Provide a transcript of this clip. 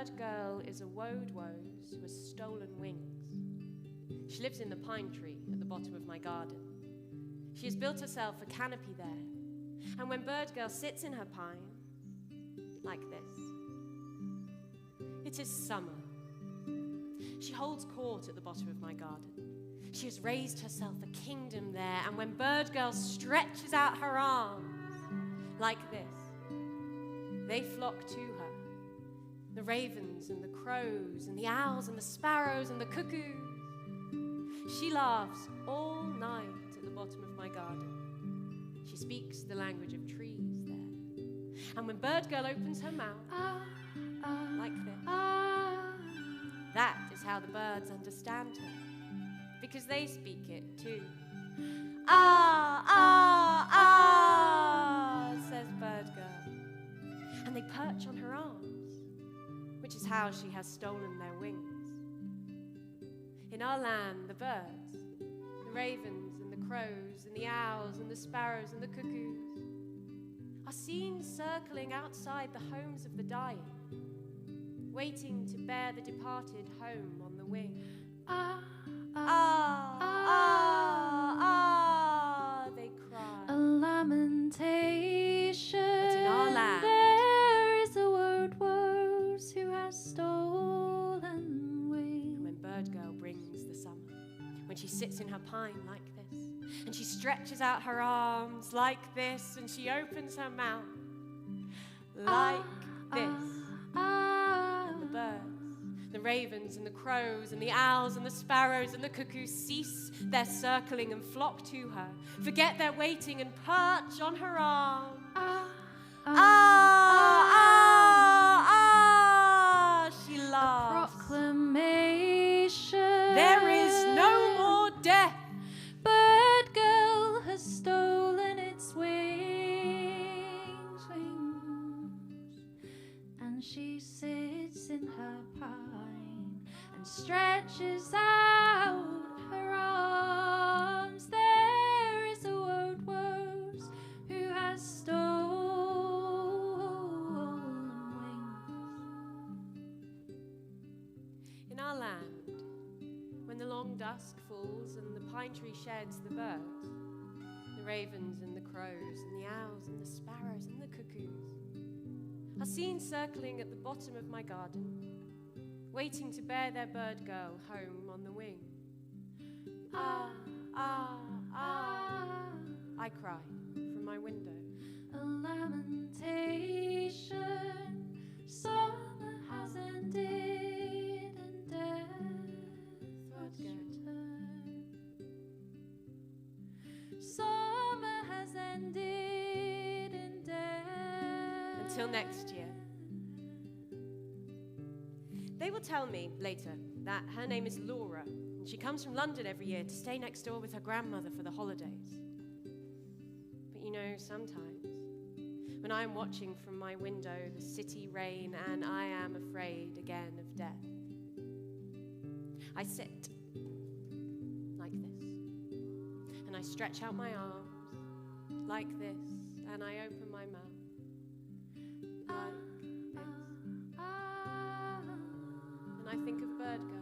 bird girl is a woad-woes who has stolen wings. She lives in the pine tree at the bottom of my garden. She has built herself a canopy there, and when bird girl sits in her pine, like this, it is summer. She holds court at the bottom of my garden. She has raised herself a kingdom there, and when bird girl stretches out her arms, like this, they flock to her. The ravens and the crows and the owls and the sparrows and the cuckoos. She laughs all night at the bottom of my garden. She speaks the language of trees there. And when bird girl opens her mouth, like this, that is how the birds understand her, because they speak it too. Says bird girl. And they perch on her arms, which is how she has stolen their wings. In our land, the birds, the ravens and the crows and the owls and the sparrows and the cuckoos are seen circling outside the homes of the dying, waiting to bear the departed home on the wing. They cry. A lamentation. But in our land, there is a woad-woes who has stolen wings. and when bird girl brings the summer, when she sits in her pine like this, and she stretches out her arms like this, and she opens her mouth like this, and the birds, the ravens and the crows and the owls and the sparrows and the cuckoos cease their circling and flock to her, forget their waiting and perch on her arm. She laughs. Proclamation. There is no more death. Bird girl has stolen its wings, and she sits in her pine and stretches out her arms. There is a woad-woes who has stolen wings. In our land, when the long dusk falls and the pine tree sheds the birds, the ravens and the crows and the owls and the sparrows and the cuckoos are seen circling at the bottom of my garden, waiting to bear their bird girl home on the wing. I cry from my window. A lamentation. Summer has ended and death has returned. Summer has ended and death. Until next year. They will tell me later that her name is Laura, and she comes from London every year to stay next door with her grandmother for the holidays. But you know, sometimes, when I am watching from my window the city rain and I am afraid again of death, I sit like this, and I stretch out my arms like this, and I open my mouth like this, and I think of bird girl.